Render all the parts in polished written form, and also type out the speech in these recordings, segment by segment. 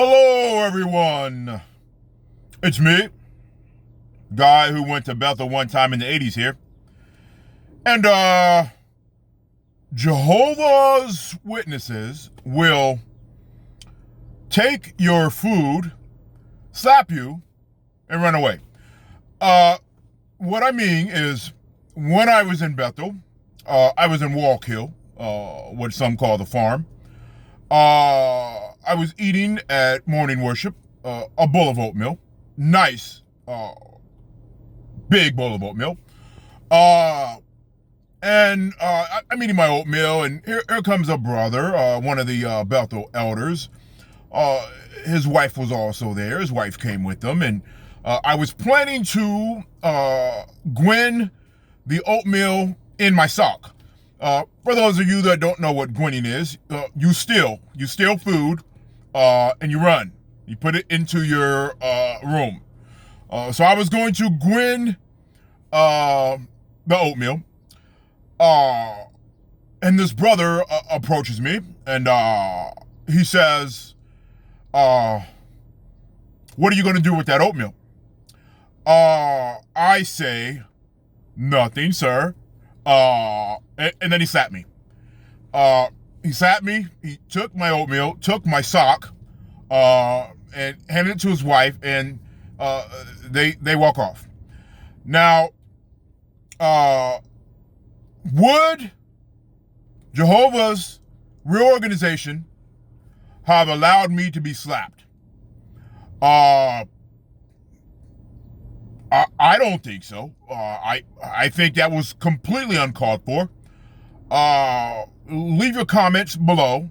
Hello, everyone. It's me, guy who went to Bethel one time in the 80s here. And, Jehovah's Witnesses will take your food, slap you, and run away. What I mean is, when I was in Bethel, I was in Walk Hill, what some call the farm. I was eating at morning worship, a bowl of oatmeal. Nice, big bowl of oatmeal. I'm eating my oatmeal, and here comes a brother, one of the Bethel elders. His wife was also there. His wife came with them, and I was planning to gwen the oatmeal in my sock. For those of you that don't know what gwenning is, you steal food, and you run. You put it into your room. So I was going to gwen the oatmeal, and this brother approaches me, and he says, "What are you going to do with that oatmeal?" I say, "Nothing, sir." And then he slapped me. He took my oatmeal, took my sock, and handed it to his wife, and they walk off. Now, would Jehovah's reorganization have allowed me to be slapped? I don't think so. I think that was completely uncalled for. Leave your comments below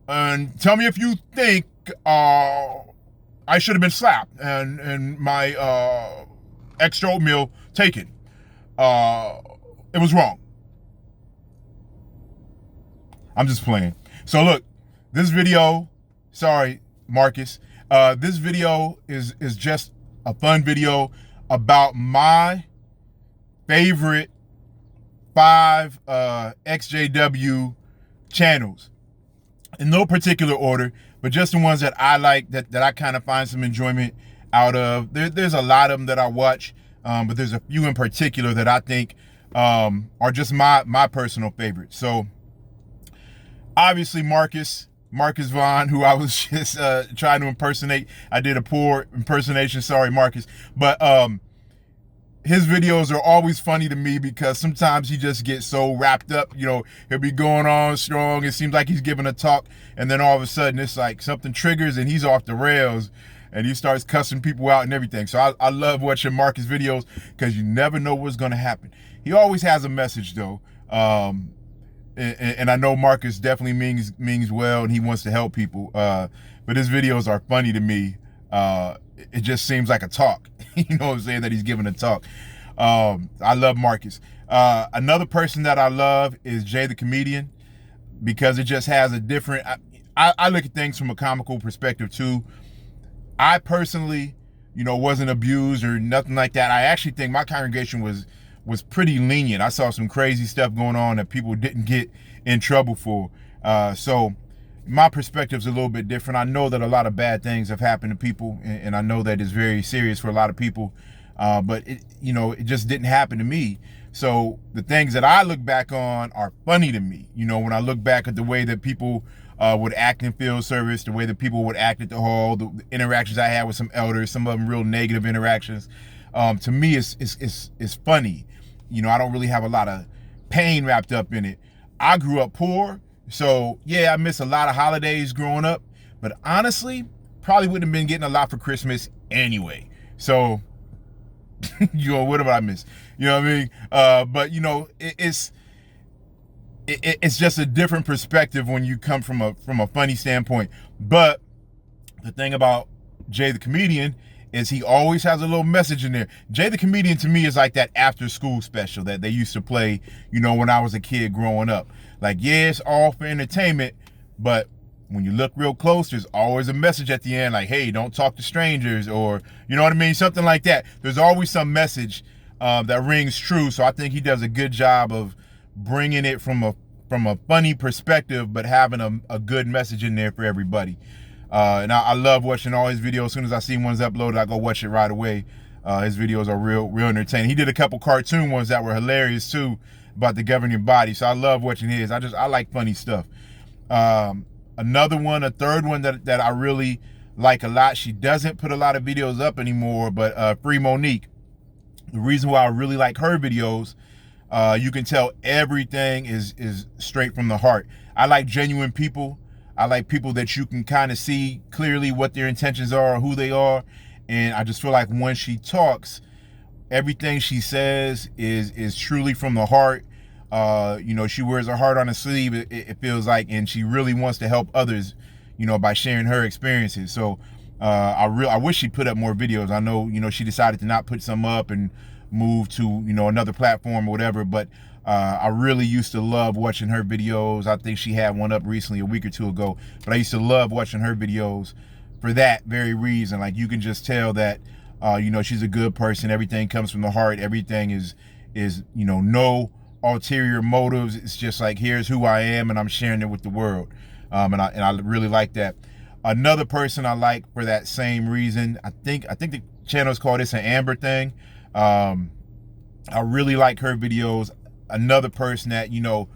and tell me if you think I should have been slapped and my extra oatmeal taken. It was wrong. I'm just playing. So look, this video, sorry, Marcus, this video is just a fun video about my favorite 5 XJW channels, in no particular order, but just the ones that I like, that I kind of find some enjoyment out of. There's a lot of them that I watch, but there's a few in particular that I think are just my personal favorites. So obviously Marcus Vaughn, who I was just trying to impersonate. I did a poor impersonation, sorry Marcus, but his videos are always funny to me because sometimes he just gets so wrapped up, he'll be going on strong, it seems like he's giving a talk, and then all of a sudden it's like something triggers and he's off the rails and he starts cussing people out and everything. So I love watching Marcus videos because you never know what's going to happen. He always has a message though, and I know Marcus definitely means well and he wants to help people, but his videos are funny to me. It just seems like a talk, you know what I'm saying, that he's giving a talk. I love Marcus. Another person that I love is Jay the Comedian, because it just has a different, I look at things from a comical perspective too. I personally, wasn't abused or nothing like that. I actually think my congregation was pretty lenient. I saw some crazy stuff going on that people didn't get in trouble for. So my perspective's a little bit different. I know that a lot of bad things have happened to people, and I know that it's very serious for a lot of people, but it just didn't happen to me. So the things that I look back on are funny to me. When I look back at the way that people would act in field service, the way that people would act at the hall, the interactions I had with some elders, some of them real negative interactions, to me it's funny. I don't really have a lot of pain wrapped up in it. I grew up poor. So yeah, I miss a lot of holidays growing up, but honestly, probably wouldn't have been getting a lot for Christmas anyway. So, what have I missed? You know what I mean? But it's just a different perspective when you come from a funny standpoint. But the thing about Jay the Comedian is he always has a little message in there. Jay the Comedian to me is like that after school special that they used to play, when I was a kid growing up. Like, yeah, it's all for entertainment, but when you look real close, there's always a message at the end, like, hey, don't talk to strangers, or, you know what I mean? Something like that. There's always some message that rings true. So I think he does a good job of bringing it from a funny perspective, but having a good message in there for everybody. And I love watching all his videos. As soon as I see one's uploaded, I go watch it right away. His videos are real entertaining. He did a couple cartoon ones that were hilarious too, about the governing body. So I love watching his. I like funny stuff. Another one, a third one that I really like a lot. She doesn't put a lot of videos up anymore, but Free Monique. The reason why I really like her videos, you can tell everything is straight from the heart. I like genuine people. I like people that you can kind of see clearly what their intentions are, who they are. And I just feel like when she talks, everything she says is truly from the heart. You know, she wears her heart on her sleeve, it feels like, and she really wants to help others, you know, by sharing her experiences. So I wish she put up more videos. I know, you know, she decided to not put some up and move to, you know, another platform or whatever, but I really used to love watching her videos. I think she had one up recently a week or two ago, but I used to love watching her videos for that very reason. Like, you can just tell that you know, she's a good person. Everything comes from the heart. Everything is you know, no ulterior motives. It's just like, here's who I am, and I'm sharing it with the world. And I really like that. Another person I like for that same reason, I think the channel is called It's an Amber Thing. I really like her videos. Another person that, you know,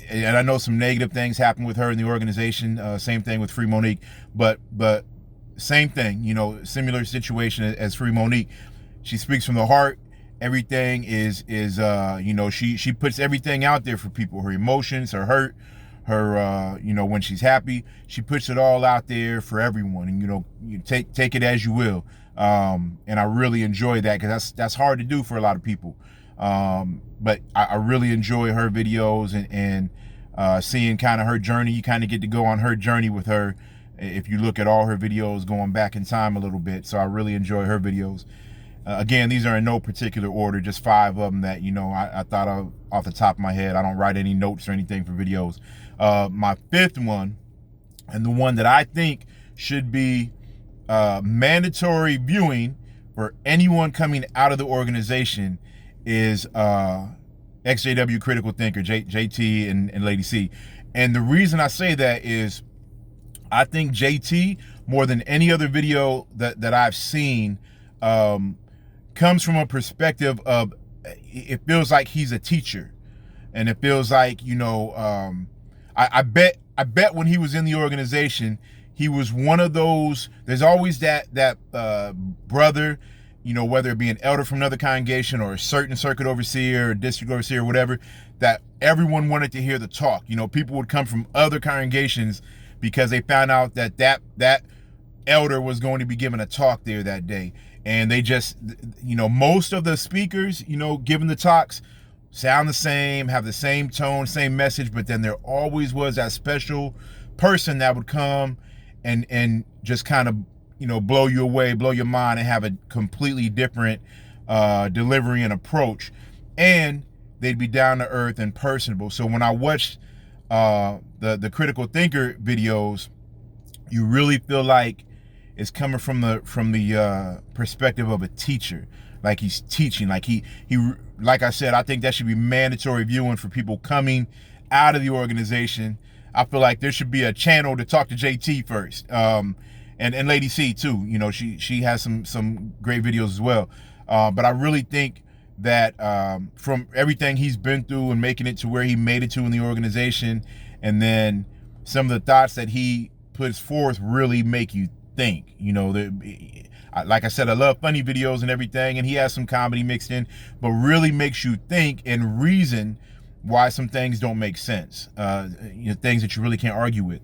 and I know some negative things happen with her in the organization. Same thing with Free Monique, but same thing, you know, similar situation as Free Monique. She speaks from the heart. Everything is you know, she puts everything out there for people. Her emotions, her hurt, her you know, when she's happy, she puts it all out there for everyone. And, you know, you take it as you will. And I really enjoy that, because that's hard to do for a lot of people. But I really enjoy her videos, and seeing kind of her journey. You kind of get to go on her journey with her if you look at all her videos going back in time a little bit. So I really enjoy her videos. Again, these are in no particular order, just 5 of them that, you know, I thought of off the top of my head. I don't write any notes or anything for videos. My 5th one, and the one that I think should be mandatory viewing for anyone coming out of the organization, is XJW Critical Thinker, JT and Lady C. And the reason I say that is, I think JT, more than any other video that I've seen, comes from a perspective of, it feels like he's a teacher. And it feels like, you know, I bet when he was in the organization, he was one of those, there's always that brother, you know, whether it be an elder from another congregation or a certain circuit overseer or district overseer or whatever, that everyone wanted to hear the talk. You know, people would come from other congregations because they found out that elder was going to be giving a talk there that day. And they just, you know, most of the speakers, you know, giving the talks sound the same, have the same tone, same message, but then there always was that special person that would come and just kind of, you know, blow you away, blow your mind, and have a completely different delivery and approach. And they'd be down to earth and personable. So when I watched the Critical Thinker videos, you really feel like it's coming from the perspective of a teacher. Like, he's teaching, like he like I said, I think that should be mandatory viewing for people coming out of the organization. I feel like there should be a channel to talk to JT first. And Lady C too, you know, she has some great videos as well. But I really think that from everything he's been through and making it to where he made it to in the organization, and then some of the thoughts that he puts forth really make you think. You know, like I said, I love funny videos and everything, and he has some comedy mixed in, but really makes you think and reason why some things don't make sense. You know, things that you really can't argue with.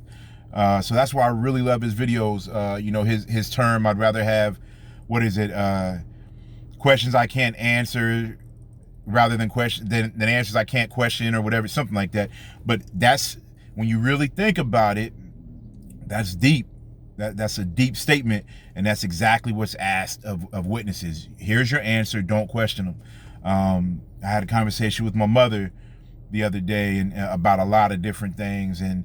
So that's why I really love his videos. You know, his term, I'd rather have, what is it? Questions I can't answer rather than than answers I can't question, or whatever, something like that. But that's, when you really think about it, that's deep. That's a deep statement, and that's exactly what's asked of witnesses. Here's your answer, don't question them. I had a conversation with my mother the other day and about a lot of different things, and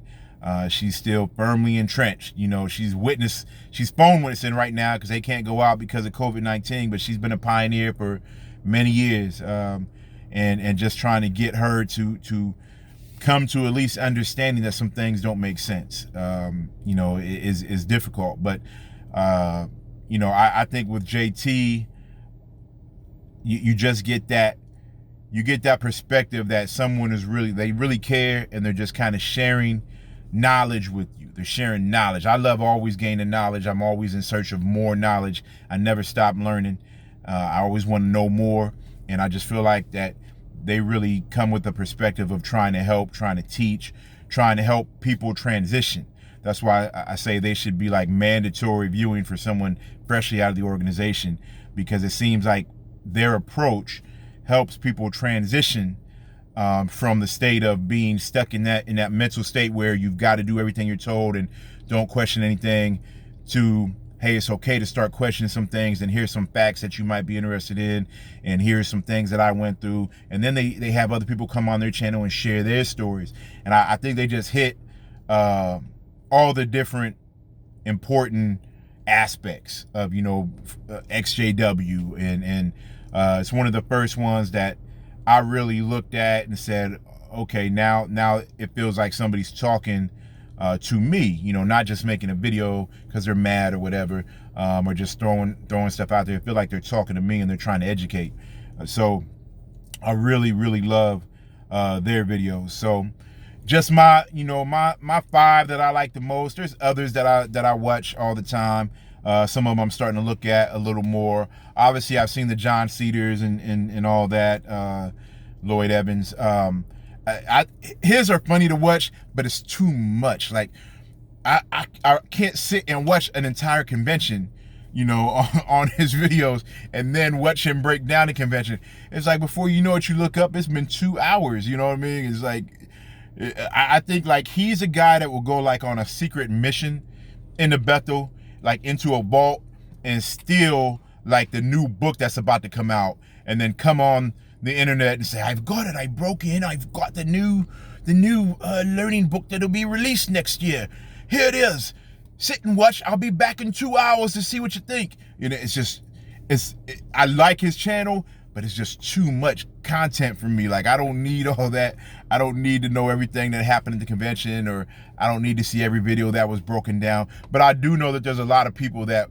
she's still firmly entrenched. You know, she's phone witnessing right now because they can't go out because of COVID-19, but she's been a pioneer for many years, and just trying to get her to come to at least understanding that some things don't make sense. You know, is difficult. But you know, I think with JT, you just get that. You get that perspective that someone is they really care, and they're just kind of sharing knowledge with you. They're sharing knowledge. I love always gaining knowledge. I'm always in search of more knowledge. I never stop learning. I always want to know more, and I just feel like that they really come with the perspective of trying to help, trying to teach, trying to help people transition. That's why I say they should be like mandatory viewing for someone freshly out of the organization, because it seems like their approach helps people transition from the state of being stuck in that mental state where you've got to do everything you're told and don't question anything, to, hey, it's okay to start questioning some things, and here's some facts that you might be interested in, and here's some things that I went through. And then they have other people come on their channel and share their stories. And I think they just hit all the different important aspects of, you know, XJW, and it's one of the first ones that I really looked at and said, okay, now it feels like somebody's talking to me, you know, not just making a video because they're mad or whatever, or just throwing stuff out there. I feel like they're talking to me and they're trying to educate. So I really love their videos. So just my 5 that I like the most. There's others that I watch all the time. Some of them I'm starting to look at a little more. Obviously, I've seen the John Cedars and all that, Lloyd Evans. His are funny to watch, but it's too much. Like, I can't sit and watch an entire convention, you know, on his videos and then watch him break down the convention. It's like, before you know it, you look up, it's been 2 hours, you know what I mean? It's like, I think like he's a guy that will go like on a secret mission into Bethel, like into a vault, and steal like the new book that's about to come out, and then come on the internet and say, I've got it, I broke in, I've got the new learning book that'll be released next year. Here it is. Sit and watch. I'll be back in 2 hours to see what you think. You know, I like his channel, but it's just too much content for me. Like, I don't need all that. I don't need to know everything that happened at the convention, or I don't need to see every video that was broken down. But I do know that there's a lot of people that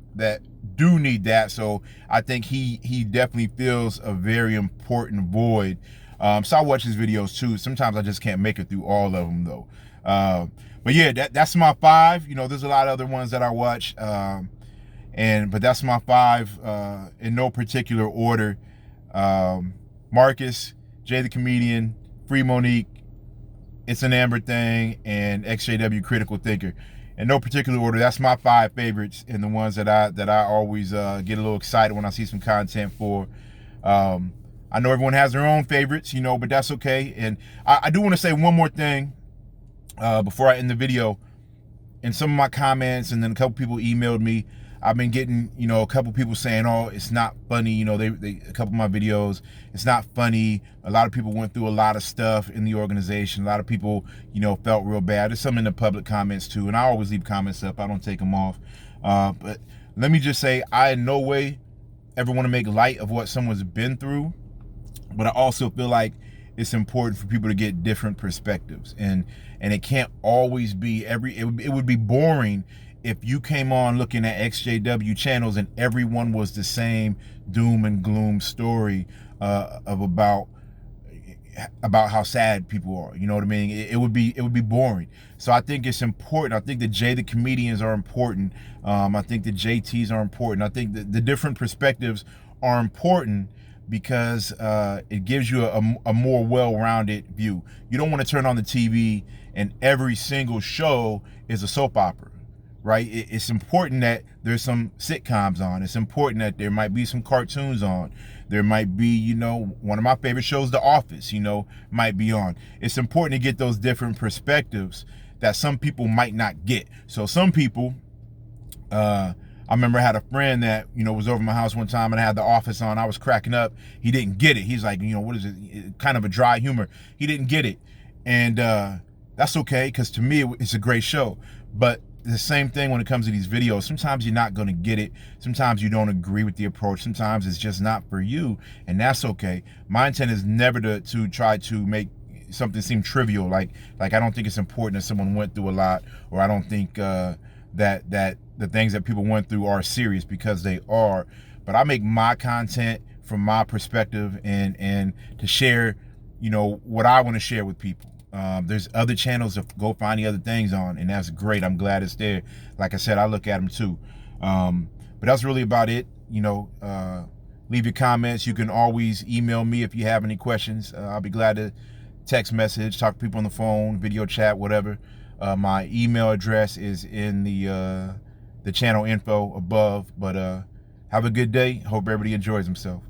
do need that. So I think he definitely fills a very important void. So I watch his videos too. Sometimes I just can't make it through all of them though. But yeah, that's my 5. You know, there's a lot of other ones that I watch. But that's my 5 in no particular order. Marcus, Jay the Comedian, Free Monique, It's an Amber Thing, and XJW Critical Thinker. In no particular order, that's my 5 favorites, and the ones that I always get a little excited when I see some content for. I know everyone has their own favorites, you know, but that's okay. And I do want to say one more thing before I end the video. In some of my comments, and then a couple people emailed me, I've been getting, you know, a couple people saying, oh, it's not funny. You know, a couple of my videos, it's not funny. A lot of people went through a lot of stuff in the organization. A lot of people, you know, felt real bad. There's some in the public comments too. And I always leave comments up. I don't take them off. But let me just say, I in no way ever want to make light of what someone's been through. But I also feel like it's important for people to get different perspectives. And it can't always be it would be boring if you came on looking at XJW channels and everyone was the same doom and gloom story about how sad people are. You know what I mean? It would be boring. So I think it's important. I think the Jay the Comedians are important. I think the JTs are important. I think the different perspectives are important, because it gives you a more well-rounded view. You don't want to turn on the TV and every single show is a soap opera, right? It's important that there's some sitcoms on. It's important that there might be some cartoons on. There might be, you know, one of my favorite shows, The Office, you know, might be on. It's important to get those different perspectives that some people might not get. So some people, I remember I had a friend that, you know, was over my house one time and I had The Office on. I was cracking up. He didn't get it. He's like, you know, what is it? Kind of a dry humor. He didn't get it. And that's okay, because to me, it's a great show. But the same thing when it comes to these videos. Sometimes you're not going to get it. Sometimes you don't agree with the approach. Sometimes it's just not for you, and that's okay. My intent is never to try to make something seem trivial, like I don't think it's important that someone went through a lot, or I don't think that the things that people went through are serious, because they are. But I make my content from my perspective, and to share, what I want to share with people. There's other channels to go find the other things on, and that's great. I'm glad it's there. Like I said, I look at them too. But that's really about it. Leave your comments. You can always email me if you have any questions. I'll be glad to text message, talk to people on the phone, video chat, whatever. My email address is in the channel info above. But have a good day. Hope everybody enjoys himself.